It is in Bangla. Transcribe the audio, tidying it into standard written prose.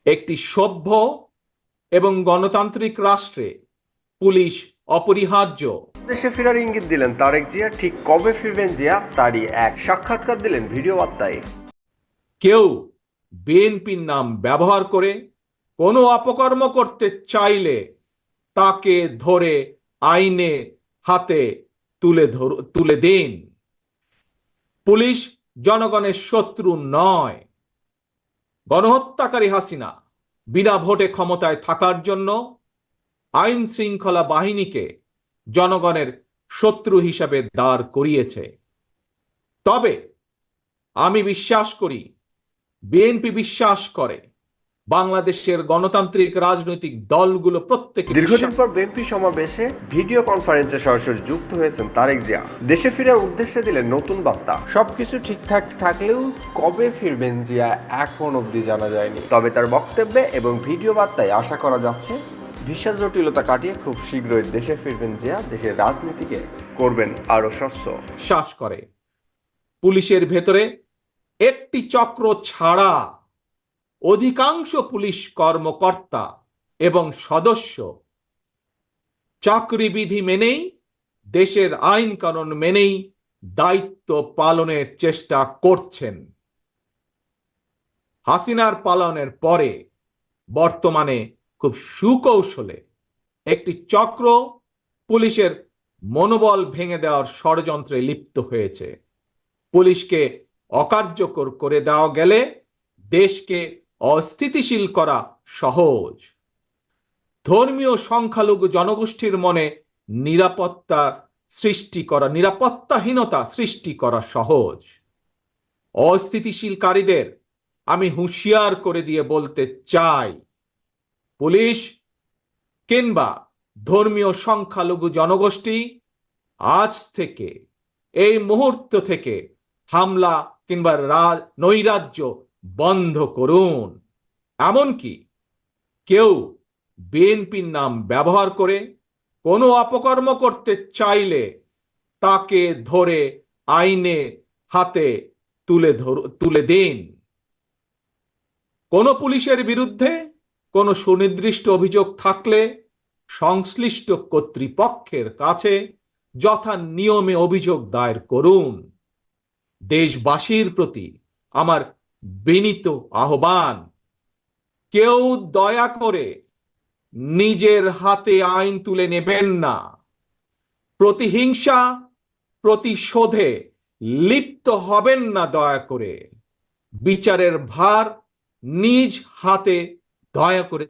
একটি সভ্য এবং গণতান্ত্রিক রাষ্ট্রে পুলিশ অপরিহার্য। দেশে ফেরার ইঙ্গিত দিলেন তারেক জিয়া, ঠিক কবে ফিরবেন জিয়া তারই এক সাক্ষাৎকার দিলেন ভিডিও বার্তায়। কেউ বিএনপির নাম ব্যবহার করে কোনো অপকর্ম করতে চাইলে তাকে ধরে আইনে হাতে তুলে দিন। পুলিশ জনগণের শত্রু নয়। গণহত্যাকারী হাসিনা বিনা ভোটে ক্ষমতায় থাকার জন্য আইন শৃঙ্খলা বাহিনীকে জনগণের শত্রু হিসাবে দাঁড় করিয়েছে। তবে আমি বিশ্বাস করি, বিএনপি বিশ্বাস করে, বাংলাদেশের গণতান্ত্রিক রাজনৈতিক দলগুলো প্রত্যেকে দীর্ঘদিন পর বিএনপি সমাবেশে ভিডিও কনফারেন্সে সরাসরি যুক্ত হয়েছেন তারেক জিয়া। দেশে ফেরার উদ্দেশ্যে দিলেন নতুন বার্তা। সবকিছু ঠিকঠাক থাকলেও কবে ফিরবেন জিয়া এখন অবধি জানা যায়নি। তবে তার বক্তব্যে এবং ভিডিও বার্তায় আশা করা যাচ্ছে ভিসা জটিলতা কাটিয়ে খুব শীঘ্রই দেশে ফিরবেন জিয়া, দেশের রাজনীতিকে করবেন আরো স্বচ্ছ। বিশ্বাস করে পুলিশের ভেতরে একটি চক্র ছাড়া অধিকাংশ পুলিশ কর্মকর্তা এবং সদস্য চাকরিবিধি মেনেই, দেশের আইন কানুন মেনেই দায়িত্ব পালনের চেষ্টা করছেন। হাসিনার পালনের পরে বর্তমানে খুব সুকৌশলে একটি চক্র পুলিশের মনোবল ভেঙে দেওয়ার ষড়যন্ত্রে লিপ্ত হয়েছে। পুলিশকে অকার্যকর করে দেওয়া গেলে দেশকে অস্থিতিশীল করা সহজ। ধর্মীয় সংখ্যালঘু জনগোষ্ঠীর মনে নিরাপত্তাহীনতা সৃষ্টি করা সহজ। অস্থিতিশীলকারীদের আমি হুঁশিয়ার করে দিয়ে বলতে চাই, পুলিশ কিংবা ধর্মীয় সংখ্যালঘু জনগোষ্ঠী আজ থেকে, এই মুহূর্ত থেকে হামলা কিংবা নৈরাজ্য বন্ধ করুন। এমনকি কেউ বিএনপির নাম ব্যবহার করে কোনো অপকর্ম করতে চাইলে তাকে ধরে আইনে হাতে তুলে দিন। কোনো পুলিশের বিরুদ্ধে কোনো সুনির্দিষ্ট অভিযোগ থাকলে সংশ্লিষ্ট কর্তৃপক্ষের কাছে যথা নিয়মে অভিযোগ দায়ের করুন। দেশবাসীর প্রতি আমার বিনীত আহ্বান, কেউ দয়া করে নিজের হাতে আইন তুলে নেবেন না। প্রতিহিংসা, প্রতিশোধে লিপ্ত হবেন না দয়া করে। বিচারের ভার নিজ হাতে দয়া করে